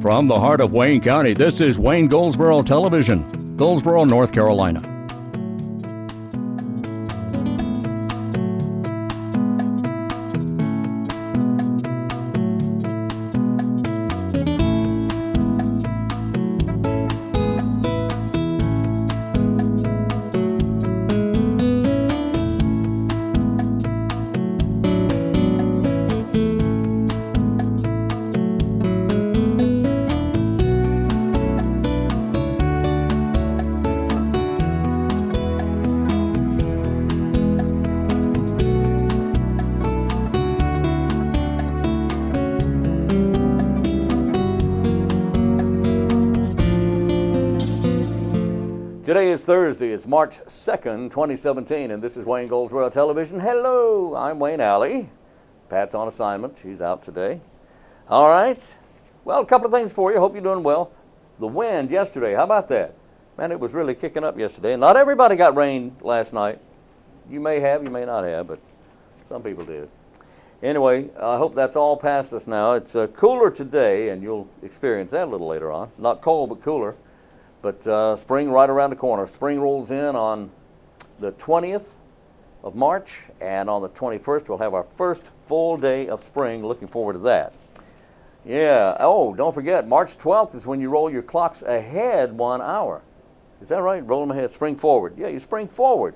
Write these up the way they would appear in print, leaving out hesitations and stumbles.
From the heart of Wayne County, this is Wayne Goldsboro Television, Goldsboro, North Carolina. Today is Thursday. It's March 2nd, 2017, and this is Wayne Goldsboro Television. Hello, I'm Wayne Alley. Pat's on assignment. She's out today. All right. Well, a couple of things for you. Hope you're doing well. The wind yesterday, how about that? Man, it was really kicking up yesterday. Not everybody got rain last night. You may have, you may not have, but some people did. Anyway, I hope that's all past us now. It's cooler today, and you'll experience that a little later on. Not cold, but cooler. But spring right around the corner. Spring rolls in on the 20th of March, and on the 21st we'll have our first full day of spring. Looking forward to that. Yeah, oh, don't forget, March 12th is when you roll your clocks ahead 1 hour. Is that right? Roll them ahead, spring forward. Yeah, you spring forward.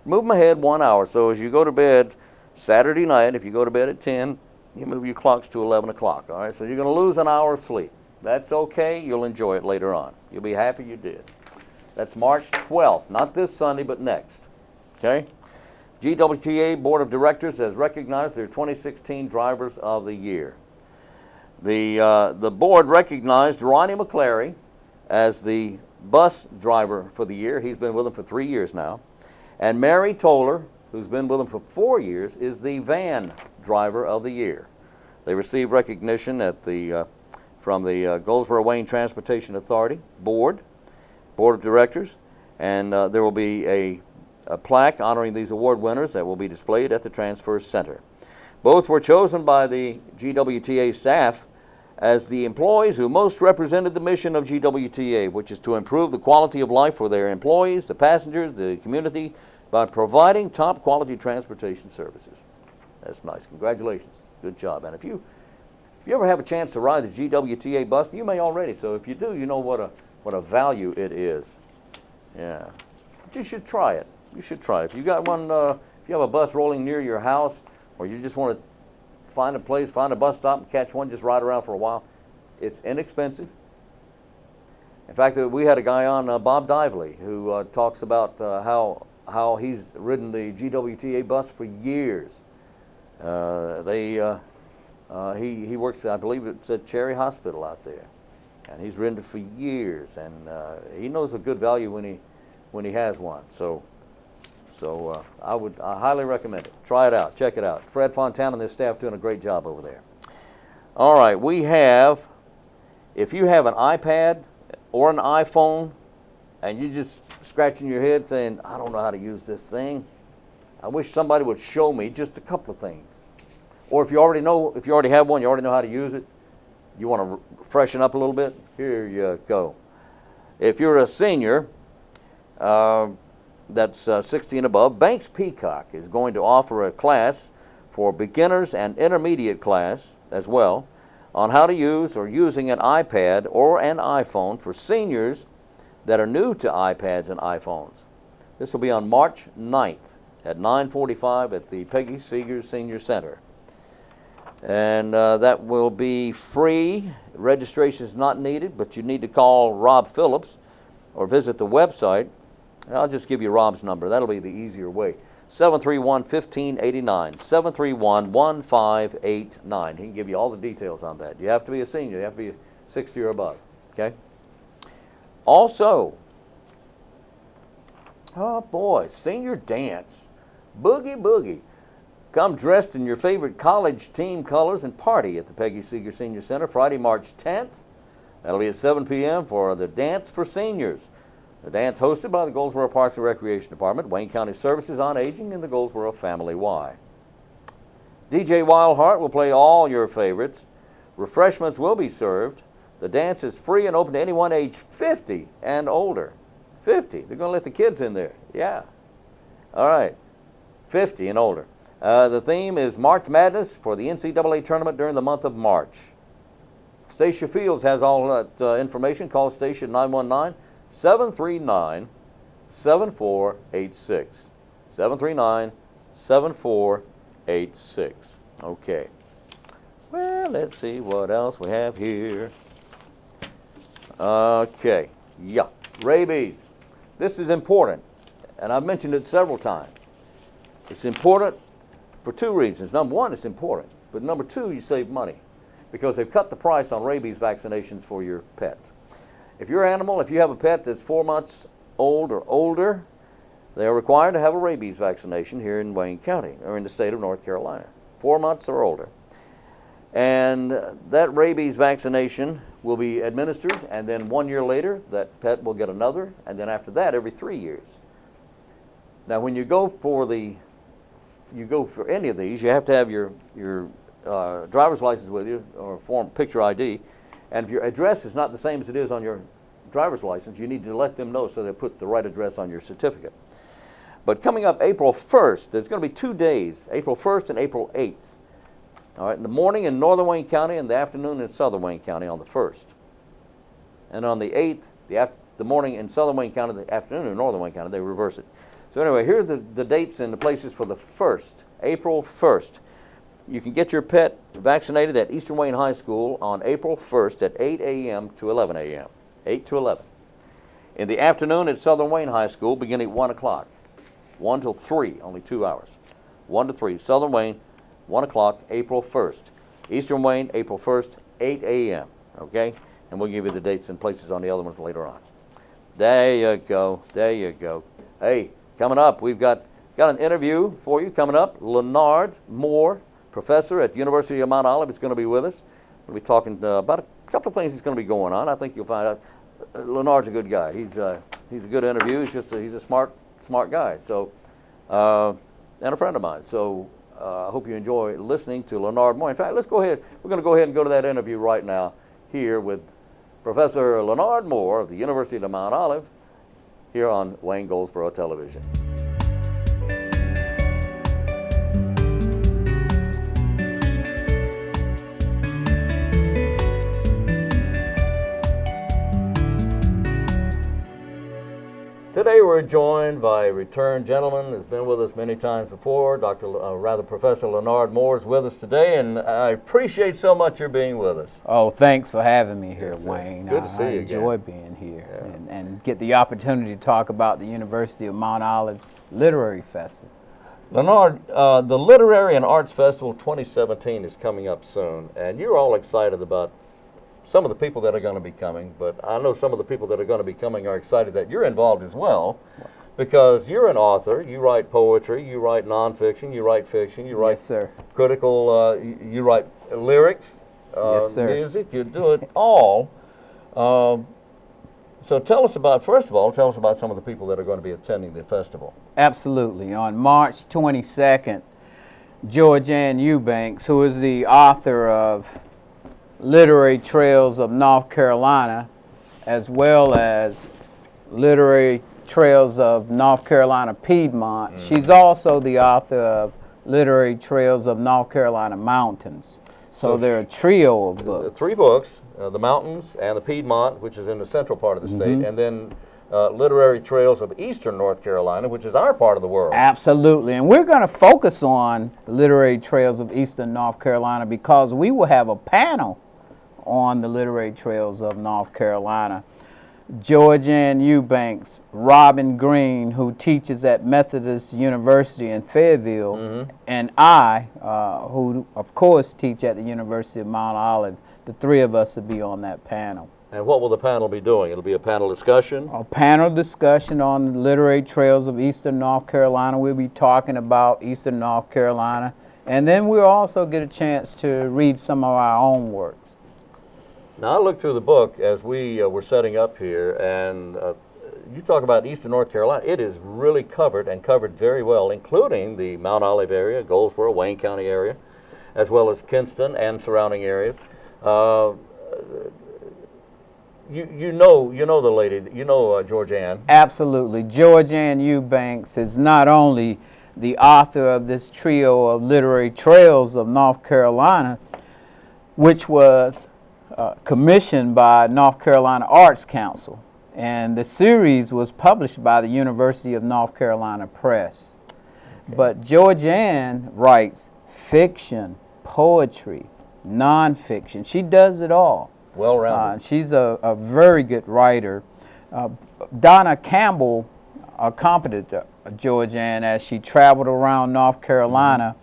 Move them ahead 1 hour. So as you go to bed Saturday night, if you go to bed at 10, you move your clocks to 11 o'clock. All right, so you're going to lose an hour of sleep. That's okay. You'll enjoy it later on. You'll be happy you did. That's March 12th, not this Sunday, but next. Okay? GWTA Board of Directors has recognized their 2016 Drivers of the Year. The board recognized Ronnie McClary as the bus driver for the year. He's been with them for 3 years now. And Mary Toller, who's been with them for 4 years, is the van driver of the year. They received recognition at from the Goldsboro Wayne Transportation Authority Board of Directors, and there will be a plaque honoring these award winners that will be displayed at the Transfer Center. Both were chosen by the GWTA staff as the employees who most represented the mission of GWTA, which is to improve the quality of life for their employees, the passengers, the community, by providing top quality transportation services. That's nice. Congratulations. Good job. And if you ever have a chance to ride the GWTA bus, you may already. So if you do, you know what a value it is. Yeah, but you should try it. You should try it. If you got one, if you have a bus rolling near your house, or you just want to find a place, find a bus stop, and catch one, just ride around for a while. It's inexpensive. In fact, we had a guy on, Bob Dively, who talks about how he's ridden the GWTA bus for years. He works, I believe it's at Cherry Hospital out there, and he's ridden it for years, and he knows a good value when he has one. So I highly recommend it. Try it out, check it out. Fred Fontana and his staff doing a great job over there. All right, we have, if you have an iPad or an iPhone, and you're just scratching your head saying, I don't know how to use this thing, I wish somebody would show me just a couple of things. Or if you already have one, you already know how to use it, you want to freshen up a little bit, here you go. If you're a senior that's 60 and above, Banks Peacock is going to offer a class for beginners and intermediate class as well on how to use or using an iPad or an iPhone for seniors that are new to iPads and iPhones. This will be on March 9th at 9:45 at the Peggy Seeger Senior Center. And that will be free. Registration is not needed, but you need to call Rob Phillips or visit the website. And I'll just give you Rob's number. That'll be the easier way. 731-1589, 731-1589. He can give you all the details on that. You have to be a senior. You have to be 60 or above. Okay? Also, oh boy, senior dance. Boogie Boogie. Come dressed in your favorite college team colors and party at the Peggy Seeger Senior Center Friday, March 10th. That'll be at 7 p.m. for the Dance for Seniors. The dance hosted by the Goldsboro Parks and Recreation Department, Wayne County Services on Aging, and the Goldsboro Family Y. DJ Wildheart will play all your favorites. Refreshments will be served. The dance is free and open to anyone age 50 and older. 50. They're going to let the kids in there. Yeah. All right. 50 and older. The theme is March Madness for the NCAA tournament during the month of March. Stacia Fields has all that information. Call Stacia 919-739-7486. 739-7486. Okay. Well, let's see what else we have here. Okay. Yeah. Rabies. This is important, and I've mentioned it several times. It's important for two reasons. Number one, it's important, but number two, you save money because they've cut the price on rabies vaccinations for your pet. If your animal, if you have a pet that's 4 months old or older, they are required to have a rabies vaccination here in Wayne County or in the state of North Carolina. 4 months or older. And that rabies vaccination will be administered, and then 1 year later, that pet will get another, and then after that, every 3 years. Now, when you go for any of these, you have to have your driver's license with you or form picture ID, and if your address is not the same as it is on your driver's license, you need to let them know so they put the right address on your certificate. But coming up April 1st, there's going to be 2 days, April 1st and April 8th. All right, in the morning in northern Wayne County and the afternoon in southern Wayne County on the 1st. And on the 8th, the morning in southern Wayne County, the afternoon in northern Wayne County, they reverse it. So anyway, here are the dates and the places for the 1st, April 1st. You can get your pet vaccinated at Eastern Wayne High School on April 1st at 8 a.m. to 11 a.m., 8 to 11. In the afternoon at Southern Wayne High School, beginning at 1 o'clock, 1 till 3, only 2 hours, 1 to 3. Southern Wayne, 1 o'clock, April 1st. Eastern Wayne, April 1st, 8 a.m., okay? And we'll give you the dates and places on the other ones later on. There you go, there you go. Hey, coming up, we've got an interview for you coming up. Lenard Moore, professor at the University of Mount Olive, is going to be with us. We'll be talking about a couple of things that's going to be going on. I think you'll find out Lenard's a good guy. He's a good interview. He's a smart guy. So, and a friend of mine. So I hope you enjoy listening to Lenard Moore. In fact, let's go ahead. We're going to go ahead and go to that interview right now here with Professor Lenard Moore of the University of Mount Olive here on Wayne Goldsboro Television. Today we're joined by a returned gentleman who's been with us many times before. Professor Lenard Moore is with us today, and I appreciate so much your being with us. Oh, thanks for having me here, Yes, Wayne. it's good to see you again. I enjoy being here Yeah. and get the opportunity to talk about the University of Mount Olive's Literary Festival. Lenard, the Literary and Arts Festival 2017 is coming up soon, and you're all excited about some of the people that are going to be coming, but I know some of the people that are going to be coming are excited that you're involved as well, because you're an author. You write poetry, you write nonfiction, you write fiction, you write Yes, sir. critical, you write lyrics, Yes, sir. music, you do it all. So first of all, tell us about some of the people that are going to be attending the festival. Absolutely. On March 22nd, George Ann Eubanks, who is the author of Literary Trails of North Carolina, as well as Literary Trails of North Carolina Piedmont. She's also the author of Literary Trails of North Carolina Mountains. So they're a trio of books. 3 books, the Mountains and the Piedmont, which is in the central part of the state, and then Literary Trails of Eastern North Carolina, which is our part of the world. Absolutely. And we're going to focus on Literary Trails of Eastern North Carolina because we will have a panel on the Literary Trails of North Carolina. George Ann Eubanks, Robin Green, who teaches at Methodist University in Fayetteville, and I, who of course teach at the University of Mount Olive, the 3 of us will be on that panel. And what will the panel be doing? It'll be a panel discussion? A panel discussion on the Literary Trails of Eastern North Carolina. We'll be talking about Eastern North Carolina, and then we'll also get a chance to read some of our own works. Now, I looked through the book as we were setting up here, and you talk about Eastern North Carolina. It is really covered and covered very well, including the Mount Olive area, Goldsboro, Wayne County area, as well as Kinston and surrounding areas. you know the lady, you know Georgianne. Absolutely. Georgianne Eubanks is not only the author of this trio of literary trails of North Carolina, which was commissioned by North Carolina Arts Council. And the series was published by the University of North Carolina Press. Okay. But Georgianne writes fiction, poetry, nonfiction. She does it all. Well-rounded. She's a very good writer. Donna Campbell accompanied Georgianne as she traveled around North Carolina,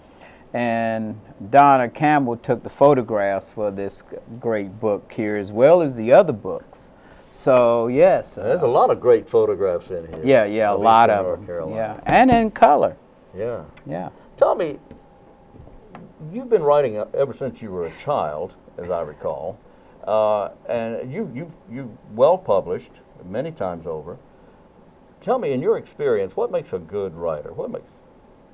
and Donna Campbell took the photographs for this great book here, as well as the other books. So yes, there's a lot of great photographs in here. Yeah, a lot of them. Yeah, and in color. Yeah. Yeah. Tell me, you've been writing ever since you were a child, as I recall, and you well published many times over. Tell me, in your experience, what makes a good writer? What makes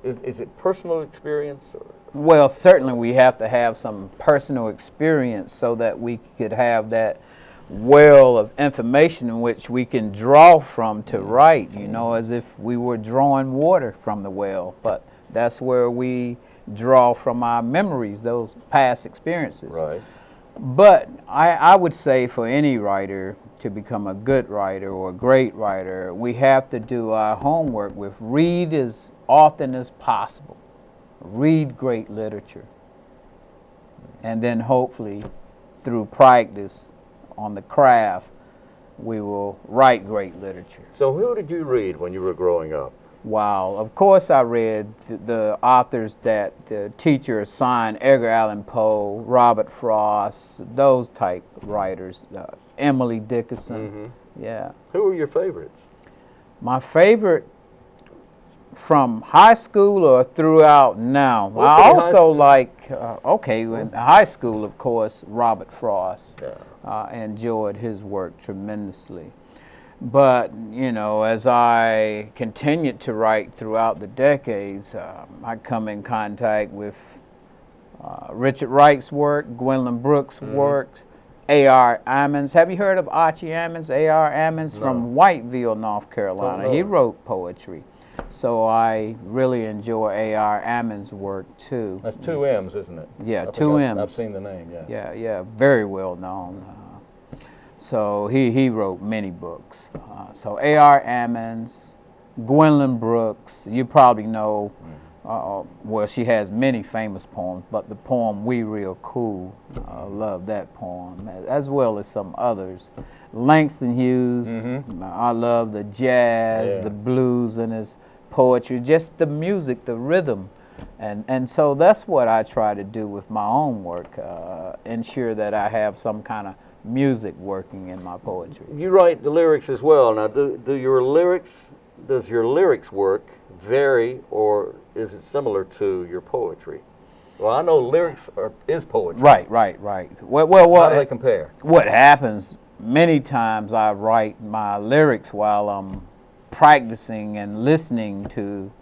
is it personal experience? Or? Well, certainly we have to have some personal experience so that we could have that well of information in which we can draw from to write, you know, as if we were drawing water from the well. But that's where we draw from our memories, those past experiences. Right. But I would say for any writer to become a good writer or a great writer, we have to do our homework with read as often as possible. Read great literature. And then hopefully through practice on the craft, we will write great literature. So who did you read when you were growing up? Wow. Of course I read the authors that the teacher assigned, Edgar Allan Poe, Robert Frost, those type writers, Emily Dickinson. Yeah. Who were your favorites? My favorite from high school or throughout now? I also like, in high school, of course, Robert Frost. Yeah. Enjoyed his work tremendously. But, you know, as I continued to write throughout the decades, I come in contact with Richard Wright's work, Gwendolyn Brooks' work, A.R. Ammons. Have you heard of Archie Ammons? A.R. Ammons from Whiteville, North Carolina. He wrote poetry. So I really enjoy A.R. Ammons' work, too. That's two M's, isn't it? Yeah, two M's. I've seen the name, yes. Yeah, very well known. So he wrote many books. So A.R. Ammons, Gwendolyn Brooks, you probably know, well, she has many famous poems, but the poem We Real Cool, I love that poem, as well as some others. Langston Hughes, I love the jazz, the blues in his poetry, just the music, the rhythm. And so that's what I try to do with my own work, ensure that I have some kind of music working in my poetry. You write the lyrics as well. Now, does your lyrics work vary, or is it similar to your poetry? Well, I know lyrics is poetry. Right. Well, how do they compare? What happens, many times I write my lyrics while I'm practicing and listening to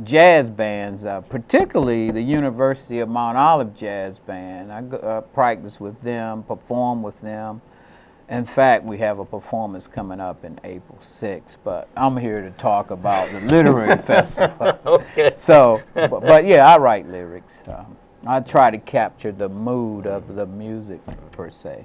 jazz bands, particularly the University of Mount Olive Jazz Band. I practice with them, perform with them. In fact, we have a performance coming up in April 6th, but I'm here to talk about the literary festival. Okay. So, but yeah, I write lyrics. I try to capture the mood of the music per se.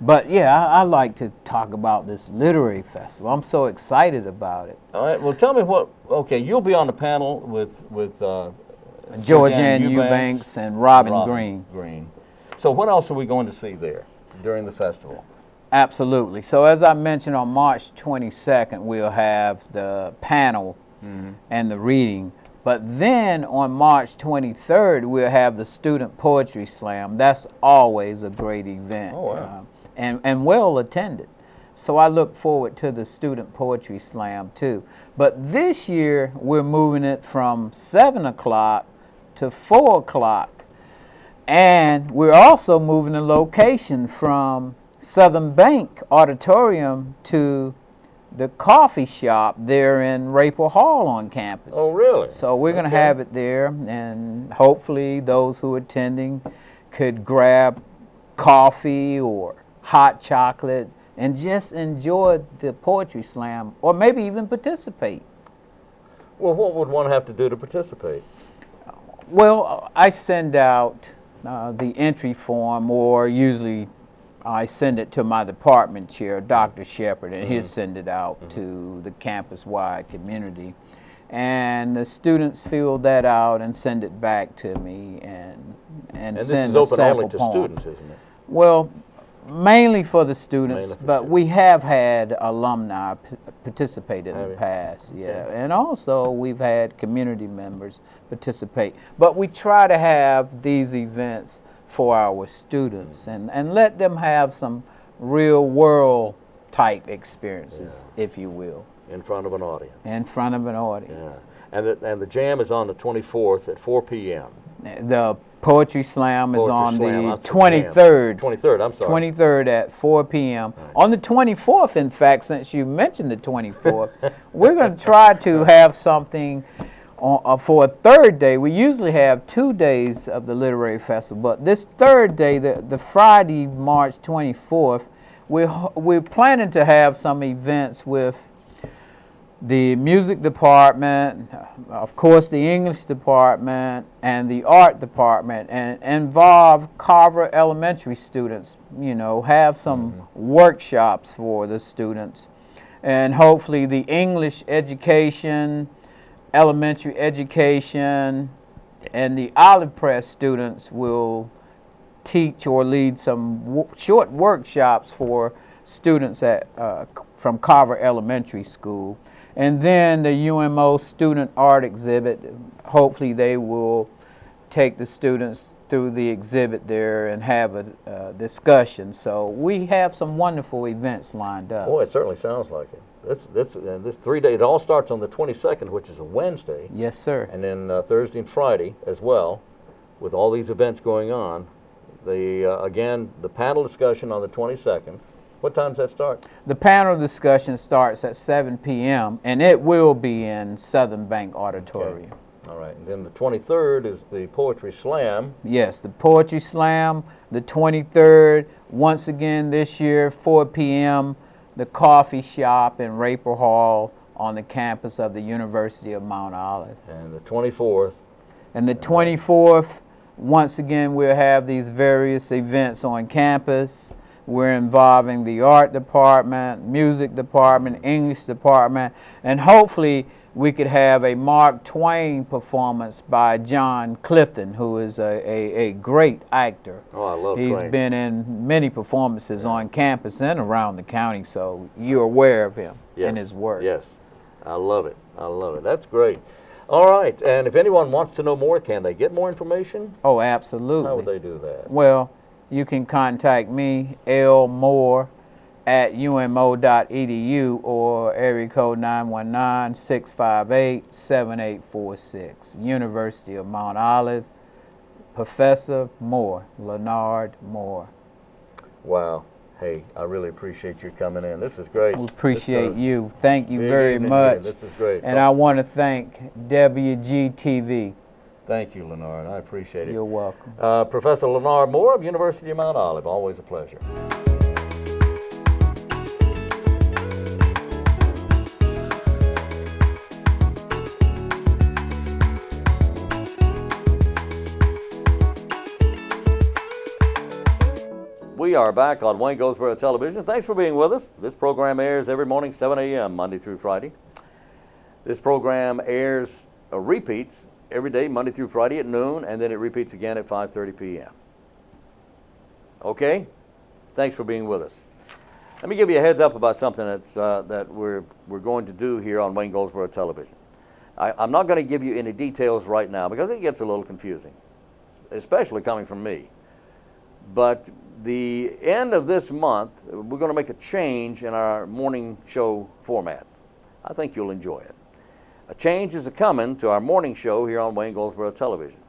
But yeah, I like to talk about this literary festival. I'm so excited about it. All right. Well, tell me okay, you'll be on the panel with Georgianne Eubanks and Robin Green. So what else are we going to see there during the festival? Absolutely. So as I mentioned, on March 22nd, we'll have the panel and the reading. But then on March 23rd, we'll have the Student Poetry Slam. That's always a great event. Oh, wow. And well attended. So I look forward to the Student Poetry Slam too. But this year we're moving it from 7 o'clock to 4 o'clock. And we're also moving the location from Southern Bank Auditorium to the coffee shop there in Rapel Hall on campus. Oh, really? So we're going to have it there, and hopefully those who are attending could grab coffee or hot chocolate, and just enjoy the poetry slam, or maybe even participate. Well, what would one have to do to participate? Well, I send out the entry form, or usually I send it to my department chair, Dr. Shepard, and he'll send it out to the campus-wide community. And the students fill that out and send it back to me, and This send is a open sample only to poem. students, isn't it? Well, mainly for the students, Mainly for but students. we have had alumni participate in Have the you? past, yeah. Okay. And also we've had community members participate. But we try to have these events for our students and let them have some real world type experiences, if you will, In front of an audience. in front of an Yeah. audience. And the jam is on the 24th at 4 p.m. The Poetry Slam is Poetry on Slam, the that's the 23rd. 23rd, I'm sorry. 23rd at 4 p.m. On the 24th, in fact, since you mentioned the 24th, we're going to try to have something for a third day. We usually have 2 days of the Literary Festival, but this third day, the Friday, March 24th, we're planning to have some events with the music department, of course the English department, and the art department, and involve Carver Elementary students, you know, have some workshops for the students. And hopefully the English education, elementary education, and the Olive Press students will teach or lead some short workshops for students from Carver Elementary School. And then the UMO student art exhibit, hopefully they will take the students through the exhibit there and have a discussion. So we have some wonderful events lined up. Boy, it certainly sounds like it. This 3 day, it all starts on the 22nd, which is a Wednesday, Yes, sir. and then Thursday and Friday as well, with all these events going on. Again, the panel discussion on the 22nd. What time does that start? The panel discussion starts at 7 p.m. and it will be in Southern Bank Auditorium. All right, and then the 23rd is the Poetry Slam. Yes, the Poetry Slam, the 23rd, once again this year, 4 p.m., the coffee shop in Raper Hall on the campus of the University of Mount Olive. And the 24th. And the 24th, once again, we'll have these various events on campus. We're involving the art department, music department, English department, and hopefully we could have a Mark Twain performance by John Clifton, who is a great actor. Oh, I love He's Twain. been in many performances on campus and around the county, so you're aware of him and his work. Yes, I love it. I love it. That's great. All right, and if anyone wants to know more, can they get more information? Oh, absolutely. How would they do that? Well, you can contact me, L. Moore, at umo.edu or area code 919-658-7846. University of Mount Olive, Professor Moore, Lenard Moore. Wow. Hey, I really appreciate you coming in. This is great. We appreciate This is you. Thank you big very evening much. here. This is great. And I want to thank WGTV. Thank you, Lenard. I appreciate it. You're welcome. Professor Lenard Moore of University of Mount Olive. Always a pleasure. We are back on Wayne Goldsboro Television. Thanks for being with us. This program airs every morning, 7 a.m., Monday through Friday. This program airs repeats every day, Monday through Friday at noon, and then it repeats again at 5:30 p.m. Okay? Thanks for being with us. Let me give you a heads up about something that we're going to do here on Wayne Goldsboro Television. I'm not going to give you any details right now because it gets a little confusing, especially coming from me. But the end of this month, we're going to make a change in our morning show format. I think you'll enjoy it. A change is coming to our morning show here on Wayne Goldsboro Television.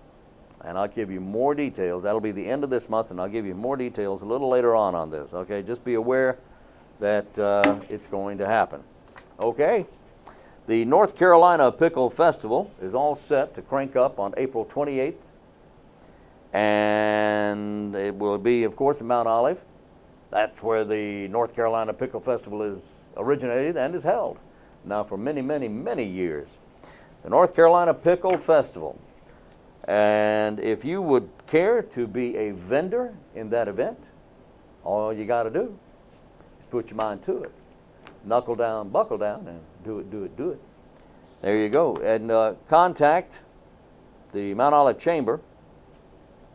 And I'll give you more details. That'll be the end of this month, and I'll give you more details a little later on this. Okay, just be aware that it's going to happen. Okay? The North Carolina Pickle Festival is all set to crank up on April 28th. And it will be, of course, in Mount Olive. That's where the North Carolina Pickle Festival is originated and is held now for many, many, many years. The North Carolina Pickle Festival. And if you would care to be a vendor in that event, all you got to do is put your mind to it. Knuckle down, buckle down, and do it, do it, do it. There you go. And contact the Mount Olive Chamber,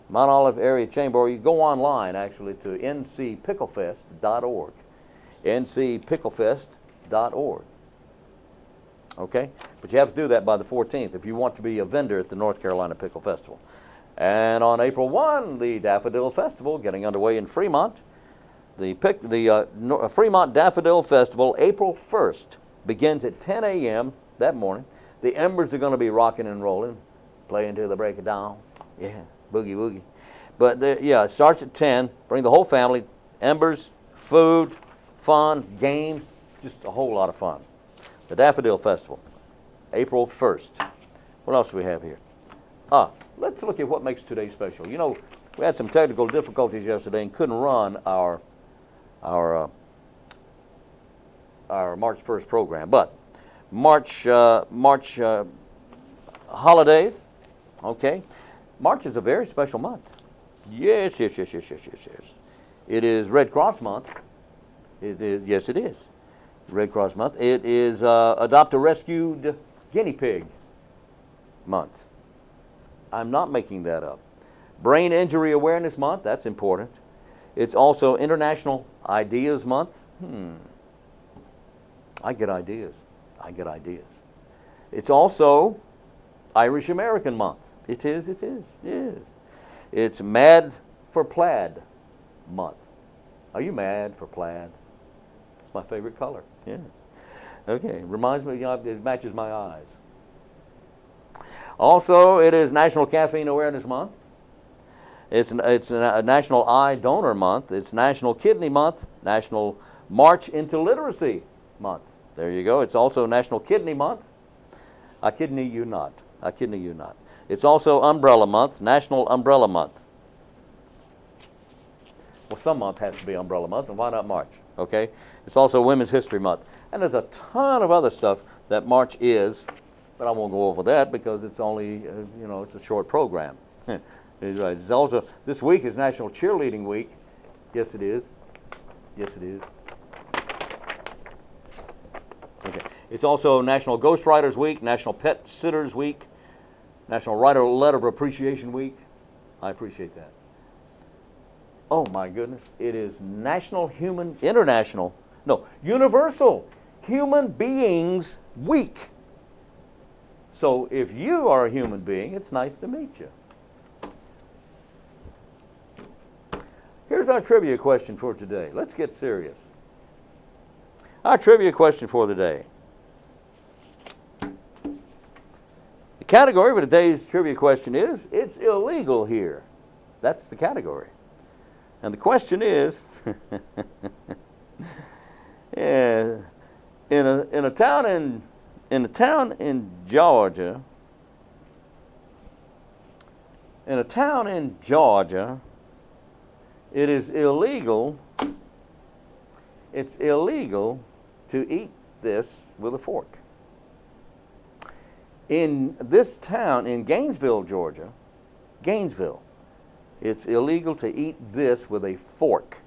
Mount Olive Area Chamber, or you go online actually to ncpicklefest.org. ncpicklefest.org. Okay? But you have to do that by the 14th if you want to be a vendor at the North Carolina Pickle Festival. And on April 1, the Daffodil Festival getting underway in Fremont. The Fremont Daffodil Festival, April 1st, begins at 10 a.m. that morning. The Embers are going to be rocking and rolling, playing till the break of dawn. Yeah, boogie woogie. But yeah, it starts at 10. Bring the whole family. Embers, food, fun, games, just a whole lot of fun. The Daffodil Festival, April 1st. What else do we have here? Let's look at what makes today special. You know, we had some technical difficulties yesterday and couldn't run our March 1st program. But March holidays, okay. March is a very special month. Yes. It is Red Cross Month. It is, yes, it is. Red Cross Month. It is Adopt a Rescued Guinea Pig Month. I'm not making that up. Brain Injury Awareness Month, that's important. It's also International Ideas Month. I get ideas. It's also Irish American Month. It is. It's Mad for Plaid Month. Are you mad for plaid? It's my favorite color. Yes. Okay, reminds me, it matches my eyes. Also, it is National Caffeine Awareness Month. It's a National Eye Donor Month. It's National Kidney Month. National March into Literacy Month. There you go. It's also National Kidney Month. I kidney you not. It's also Umbrella Month, National Umbrella Month. Well, some month has to be Umbrella Month, and why not March? Okay? It's also Women's History Month. And there's a ton of other stuff that March is, but I won't go over that because it's only, it's a short program. It's also, this week is National Cheerleading Week. Yes, it is. Okay. It's also National Ghostwriters Week, National Pet Sitters Week, National Writer Letter of Appreciation Week. I appreciate that. Oh my goodness. It is Universal Human Beings Week. So if you are a human being, it's nice to meet you. Here's our trivia question for today. Let's get serious. Our trivia question for the day. The category for today's trivia question is, it's illegal here. That's the category. And the question is, in a town in Georgia, it is illegal. It's illegal to eat this with a fork. In this town in Gainesville, Georgia, it's illegal to eat this with a fork.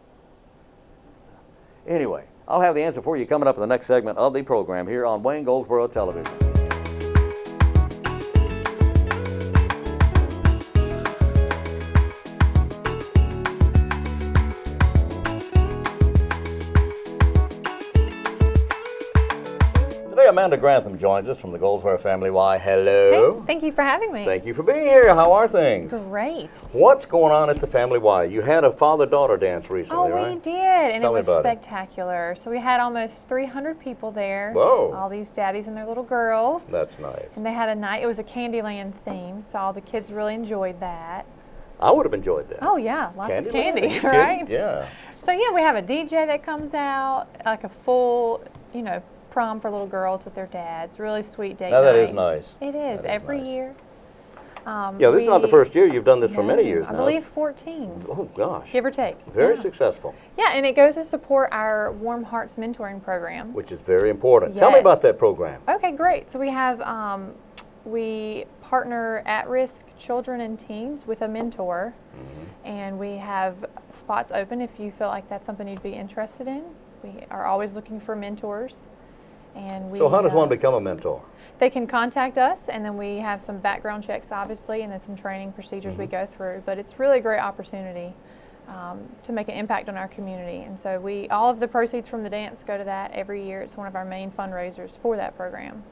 Anyway, I'll have the answer for you coming up in the next segment of the program here on Wayne Goldsboro Television. Amanda Grantham joins us from the Goldsboro Family. Why, hello. Hey, thank you for having me. Thank you for being here. How are things? Great. What's going on at the Family Y? You had a father-daughter dance recently, right? Oh, we did, and Tell it was me about spectacular. So we had almost 300 people there. Whoa. All these daddies and their little girls. That's nice. And they had a night, it was a Candyland theme, so all the kids really enjoyed that. I would have enjoyed that. Oh, yeah, lots of candy, Are you right? kidding? Yeah. So, yeah, we have a DJ that comes out, like a full, prom for little girls with their dads. Really sweet date Now that night. is nice. It is, That is every nice. year. Yeah, this is not the first year. You've done this for many years now. I believe 14. Oh, gosh. Give or take. Very Yeah. successful. Yeah, and it goes to support our Warm Hearts mentoring program. Which is very important. Tell me about Yes. that program. Okay, great. So we have, we partner at-risk children and teens with a mentor, and we have spots open if you feel like that's something you'd be interested in. We are always looking for mentors. And we, So how does one become a mentor? They can contact us, and then we have some background checks, obviously, and then some training procedures we go through. But it's really a great opportunity to make an impact on our community. And so all of the proceeds from the dance go to that every year. It's one of our main fundraisers for that program.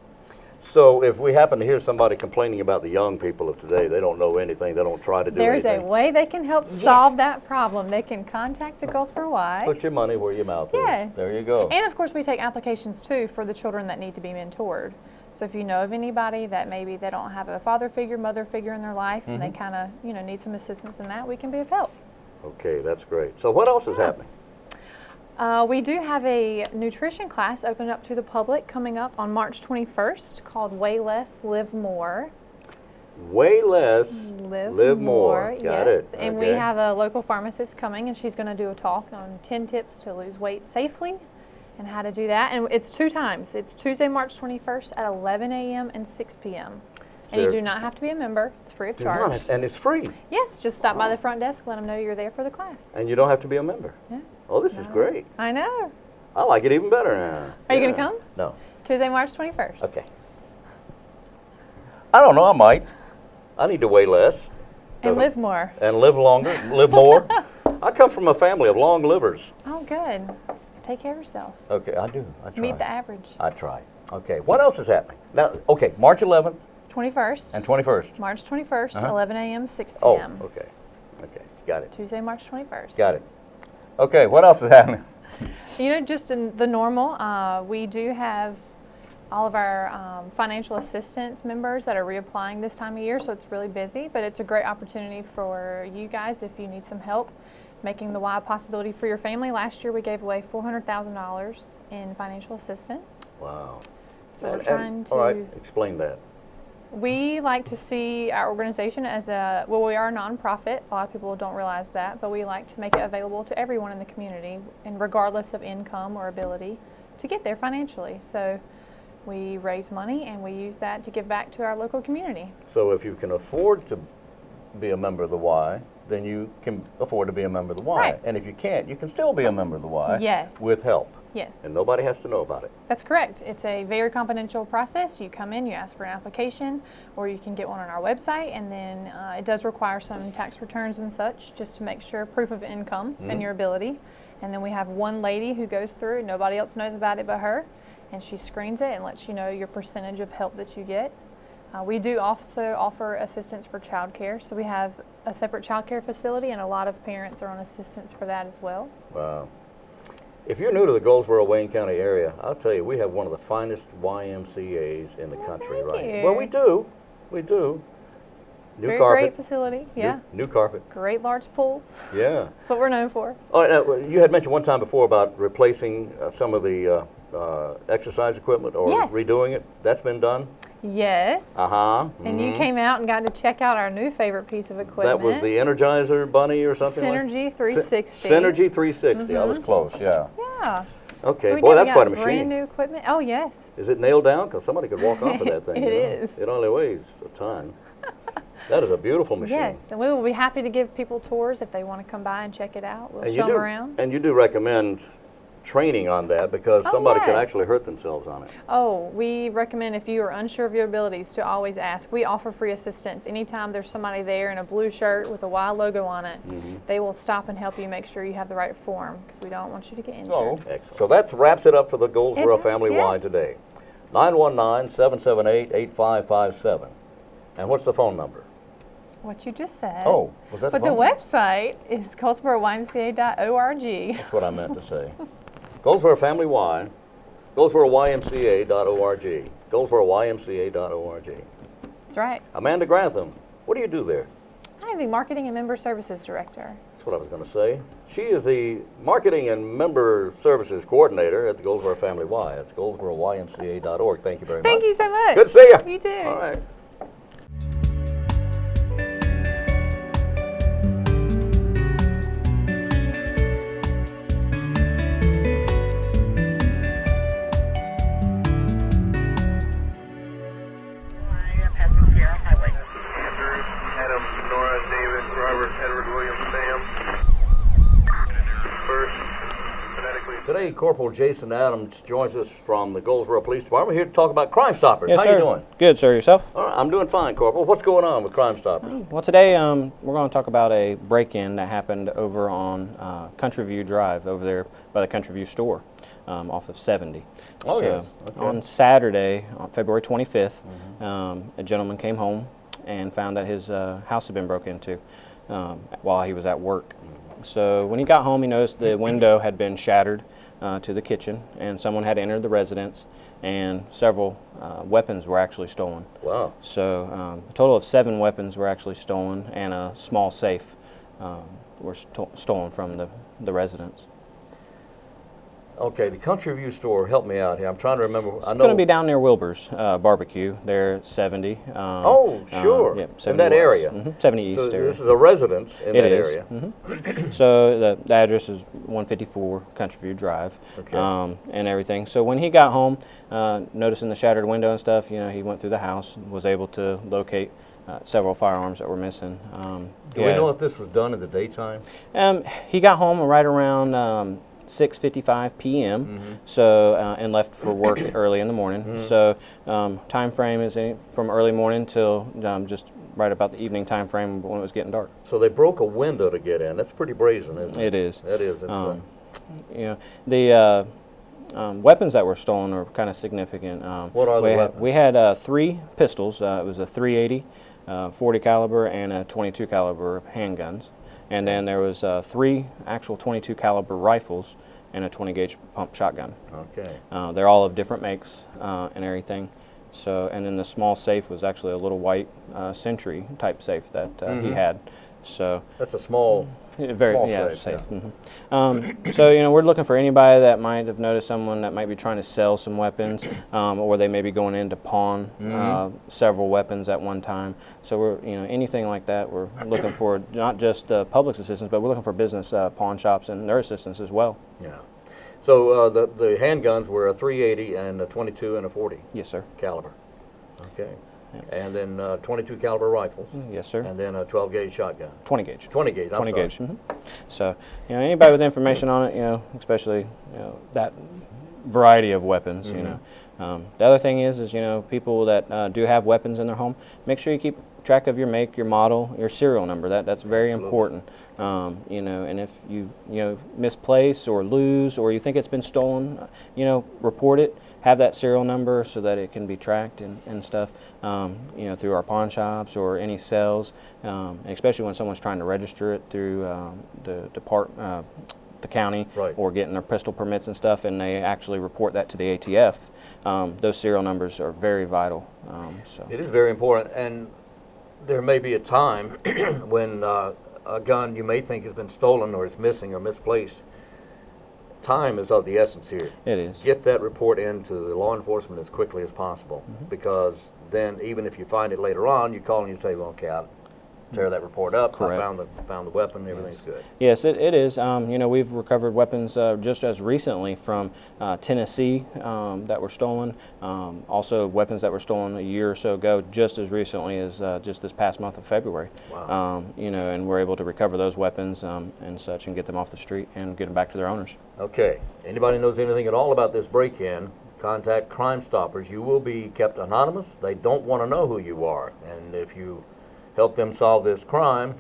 So if we happen to hear somebody complaining about the young people of today, they don't know anything, they don't try to do There's anything. a way they can help solve that problem. They can contact the Goldsboro Y. Put your money where your mouth Yes. is. There you go. And of course, we take applications too for the children that need to be mentored. So if you know of anybody that maybe they don't have a father figure, mother figure in their life, and they kind of need some assistance in that, we can be of help. Okay, that's great. So what else is happening? We do have a nutrition class open up to the public coming up on March 21st called Way Less, Live More. Way less, live more. Got yes. it. And we have a local pharmacist coming, and she's going to do a talk on 10 tips to lose weight safely and how to do that. And it's 2 times. It's Tuesday, March 21st at 11 a.m. and 6 p.m. And you do not have to be a member. It's free of charge. And it's free. Yes, just stop by the front desk, let them know you're there for the class. And you don't have to be a member. Yeah. Oh, this is great. I know. I like it even better now. Are you going to come? No. Tuesday, March 21st. Okay. I don't know, I might. I need to weigh less. And live more. And live longer, live more. I come from a family of long livers. Oh, good. Take care of yourself. Okay, I do. I try. Meet the average. I try. Okay, what else is happening? Now, okay, March 11th 21st. and 21st. March 21st, 11 a.m., 6 Oh, p.m. okay. Okay, got it. Tuesday, March 21st. Got it. Okay, what else is happening? Just in the normal, we do have all of our financial assistance members that are reapplying this time of year, so it's really busy, but it's a great opportunity for you guys if you need some help making the Y a possibility for your family. Last year we gave away $400,000 in financial assistance. Wow. So we're trying to... All right, explain that. We like to see our organization as we are a nonprofit. A lot of people don't realize that, but we like to make it available to everyone in the community, and regardless of income or ability, to get there financially. So we raise money and we use that to give back to our local community. So if you can afford to be a member of the Y, then you can afford to be a member of the Y. Right. And if you can't, you can still be a member of the Y. Yes. With help. Yes. And nobody has to know about it. That's correct. It's a very confidential process. You come in, you ask for an application, or you can get one on our website, and then it does require some tax returns and such, just to make sure, proof of income and your ability. And then we have one lady who goes through, nobody else knows about it but her, and she screens it and lets you know your percentage of help that you get. We do also offer assistance for child care, so we have a separate child care facility, and a lot of parents are on assistance for that as well. Wow. If you're new to the Goldsboro, Wayne County area, I'll tell you, we have one of the finest YMCAs in the country right you. here. Well, we do. We do. New Very carpet. great facility, yeah. New carpet. Great large pools. Yeah. That's what we're known for. Oh, you had mentioned one time before about replacing some of the exercise equipment or Yes. redoing it. That's been done? Yes. Uh-huh. And you came out and got to check out our new favorite piece of equipment. That was the Energizer Bunny or something Synergy 360. Synergy 360. I was close, yeah. Yeah. Okay, So we boy, did. that's We quite a got machine. brand new equipment. Oh, yes. Is it nailed down? Because somebody could walk off of that thing. It you know? is. It only weighs a ton. That is a beautiful machine. Yes, and we will be happy to give people tours if they want to come by and check it out. We'll And show them around. And you do recommend training on that because somebody could yes. actually hurt themselves on it. Oh, we recommend if you are unsure of your abilities to always ask. We offer free assistance. Anytime there's somebody there in a blue shirt with a Y logo on it, they will stop and help you make sure you have the right form because we don't want you to get injured. Excellent. So that wraps it up for the Goldsboro does, Family Y yes. today. 919-778-8557. And what's the phone number? What you just said. Oh, was that But the the phone? website is goldsboroymca.org. That's what I meant to say. Goldsboro Family Y, goldsboroymca.org, goldsboroymca.org. That's right. Amanda Grantham, what do you do there? I'm the Marketing and Member Services Director. That's what I was going to say. She is the Marketing and Member Services Coordinator at the Goldsboro Family Y. That's goldsboroymca.org. Thank you very much. Thank you so much. Good to see you. You too. All right. Today, Corporal Jason Adams joins us from the Goldsboro Police Department here to talk about Crime Stoppers. Yes, How sir. you doing? Good, sir. Yourself? All right, I'm doing fine, Corporal. What's going on with Crime Stoppers? Well, today we're going to talk about a break-in that happened over on Country View Drive over there by the Country View store off of 70. Oh, so yes. Okay. On Saturday, on February 25th, a gentleman came home and found that his house had been broken into while he was at work. So when he got home, he noticed the window had been shattered to the kitchen, and someone had entered the residence, and several weapons were actually stolen. Wow. So a total of 7 weapons were actually stolen, and a small safe were stolen from the residence. Okay, the Country View store, help me out here. I'm trying to remember. It's going to be down near Wilbur's Barbecue. They're 70. Oh, sure. Yeah, in 70 that west. area. 70 East So area. this is a residence in It that is. area. So the address is 154 Country View Drive, Okay. and everything. So when he got home, noticing the shattered window and stuff, you know, he went through the house, was able to locate several firearms that were missing. Do we know if this was done in the daytime? He got home right around 6:55 p.m. So and left for work early in the morning. So time frame is from early morning till just right about the evening time frame when it was getting dark. So they broke a window to get in. That's pretty brazen, isn't it? It is. That is. It's, You know, the weapons that were stolen are kind of significant. What are the weapons? We had 3 pistols. It was a .380, 40 caliber, and a .22 caliber handguns. And then there was 3 actual .22 caliber rifles and a 20 gauge pump shotgun. Okay. They're all of different makes and everything. So, and then the small safe was actually a little white Century type safe that he had. So That's a small, very small safe. yeah. So you know, we're looking for anybody that might have noticed someone that might be trying to sell some weapons, or they may be going in to pawn several weapons at one time. So we're anything like that. We're looking for not just public assistance, but we're looking for business pawn shops and their assistance as well. Yeah. So the handguns were a .380 and a .22 and a .40 Yes, sir. caliber. Okay. And then 22 caliber rifles. Yes, sir. And then a 12 gauge shotgun. 20 gauge. 20 gauge. I'm 20 sorry. gauge. So, anybody with information on it, especially that variety of weapons, The other thing is people that do have weapons in their home, make sure you keep track of your make, your model, your serial number. That's very important. And if you misplace or lose or you think it's been stolen, report it. Have that serial number so that it can be tracked and stuff, through our pawn shops or any sales, especially when someone's trying to register it through the county, Right. or getting their pistol permits and stuff, and they actually report that to the ATF. Those serial numbers are very vital. It is very important. And there may be a time when a gun you may think has been stolen or is missing or misplaced. Time is of the essence here. It is. Get that report into the law enforcement as quickly as possible, because then even if you find it later on, you call and you say, well, okay, I'll tear that report up. Correct. I found the weapon. Everything's good. Yes, it is. We've recovered weapons just as recently from Tennessee that were stolen. Also, weapons that were stolen a year or so ago, just as recently as just this past month of February. Wow. And we're able to recover those weapons and such, and get them off the street and get them back to their owners. Okay. Anybody knows anything at all about this break-in, contact Crime Stoppers. You will be kept anonymous. They don't want to know who you are. And if you help them solve this crime,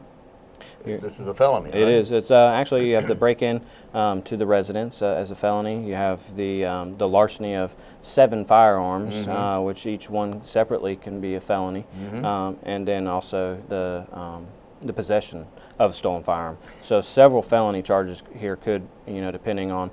this is a felony. It is. It's actually, you have the break-in to the residence as a felony. You have the larceny of 7 firearms, which each one separately can be a felony, and then also the possession of a stolen firearm. So several felony charges here could, depending on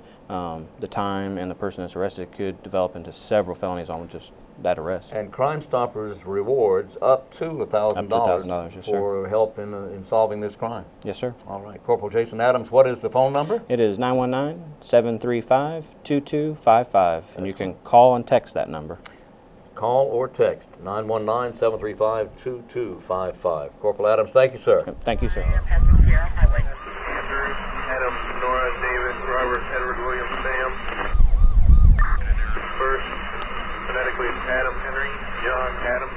the time and the person that's arrested, could develop into several felonies on just that arrest. And Crime Stoppers rewards up to $1,000 yes, for help in solving this crime. Yes, sir. All right. Corporal Jason Adams, what is the phone number? It is 919-735-2255, and you can call and text that number. Call or text 919-735-2255. Corporal Adams, thank you, sir. Thank you, sir. Adam, Nora, David, Robert, Edward, William, Sam. First, phonetically, it's Adam, Henry, John, Adam.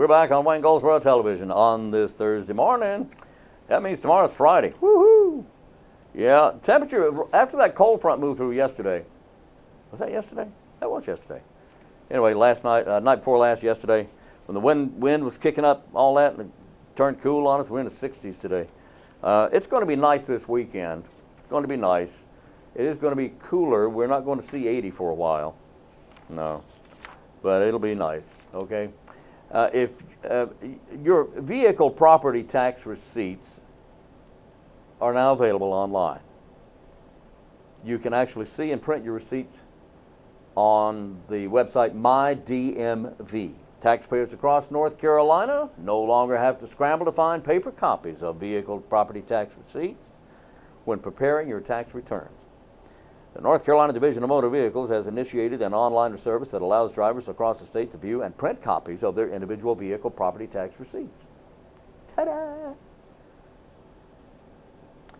We're back on Wayne Goldsboro Television on this Thursday morning. That means tomorrow's Friday. Woohoo! Yeah, temperature after that cold front moved through yesterday. Was that yesterday? That was yesterday. Anyway, last night, night before last, yesterday, when the wind was kicking up, all that, and it turned cool on us, we're in the 60s today. It's going to be nice this weekend. It's going to be nice. It is going to be cooler. We're not going to see 80 for a while. No. But it'll be nice, okay? If your vehicle property tax receipts are now available online. You can actually see and print your receipts on the website MyDMV. Taxpayers across North Carolina no longer have to scramble to find paper copies of vehicle property tax receipts when preparing your tax returns. The North Carolina Division of Motor Vehicles has initiated an online service that allows drivers across the state to view and print copies of their individual vehicle property tax receipts. Ta-da!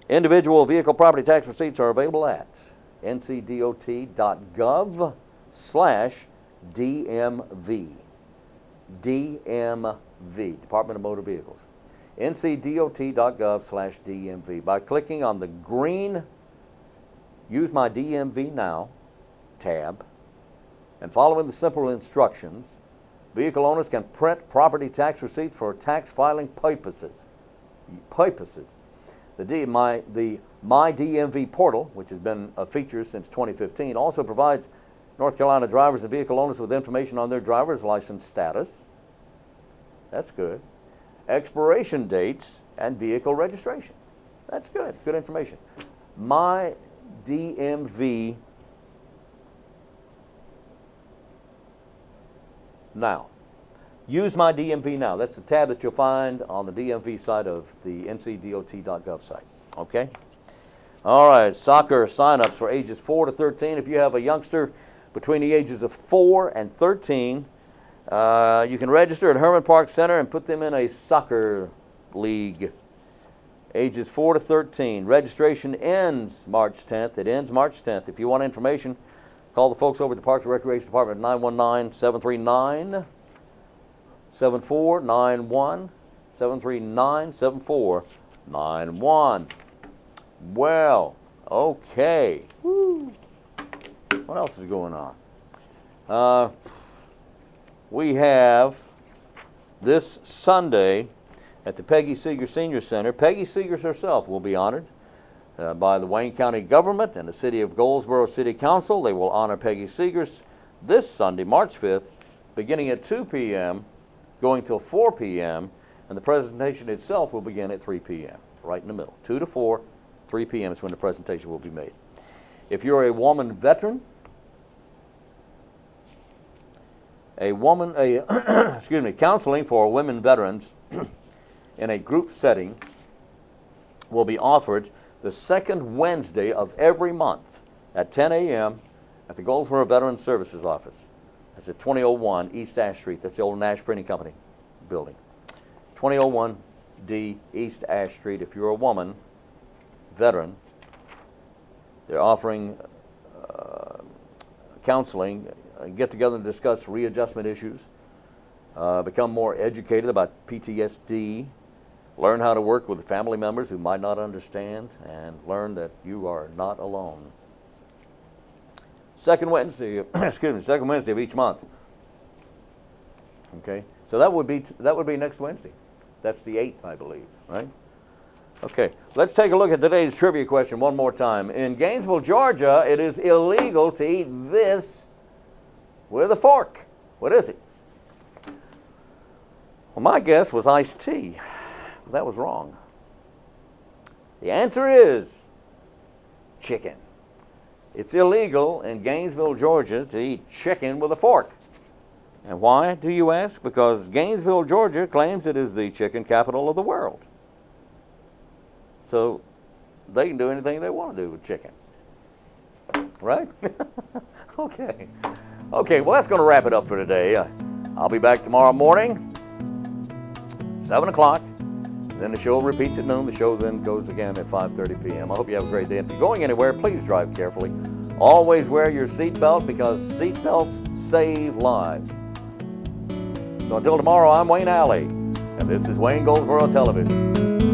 Individual vehicle property tax receipts are available at ncdot.gov/DMV. DMV, Department of Motor Vehicles. ncdot.gov/DMV. By clicking on the green Use My DMV Now tab and following the simple instructions, vehicle owners can print property tax receipts for tax filing purposes. The My DMV portal, which has been a feature since 2015, also provides North Carolina drivers and vehicle owners with information on their driver's license status. That's good. Expiration dates and vehicle registration. That's good. Good information. My DMV Now. Use My DMV Now. That's the tab that you'll find on the DMV side of the ncdot.gov site. Okay? All right, soccer sign-ups for ages 4 to 13. If you have a youngster between the ages of 4 and 13, you can register at Herman Park Center and put them in a soccer league. Ages 4 to 13. Registration ends March 10th. It ends March 10th. If you want information, call the folks over at the Parks and Recreation Department at 919-739-7491, 739-7491. Well, okay. Woo. What else is going on? We have this Sunday at the Peggy Seeger Senior Center. Peggy Seeger herself will be honored by the Wayne County government and the City of Goldsboro City Council. They will honor Peggy Seegers this Sunday, March 5th, beginning at 2 p.m., going till 4 p.m., and the presentation itself will begin at 3 p.m., right in the middle. 2 to 4, 3 p.m. is when the presentation will be made. If you're a woman veteran, counseling for women veterans in a group setting will be offered the second Wednesday of every month at 10 a.m. at the Goldsboro Veterans Services Office. That's at 2001 East Ash Street. That's the old Nash Printing Company building. 2001 D East Ash Street. If you're a woman veteran, they're offering counseling, get together and discuss readjustment issues, become more educated about PTSD, learn how to work with family members who might not understand, and learn that you are not alone. Second Wednesday of each month. Okay, so that would be next Wednesday. That's the 8th, I believe, right? Okay, let's take a look at today's trivia question one more time. In Gainesville, Georgia, it is illegal to eat this with a fork. What is it? Well, my guess was iced tea. That was wrong. The answer is chicken. It's illegal in Gainesville, Georgia to eat chicken with a fork. And why, do you ask? Because Gainesville, Georgia claims it is the chicken capital of the world. So they can do anything they want to do with chicken. Right? Okay. Okay, well, that's going to wrap it up for today. I'll be back tomorrow morning, 7 o'clock. Then the show repeats at noon. The show then goes again at 5:30 p.m. I hope you have a great day. If you're going anywhere, please drive carefully. Always wear your seatbelt because seatbelts save lives. So until tomorrow, I'm Wayne Alley, and this is Wayne Goldsboro Television.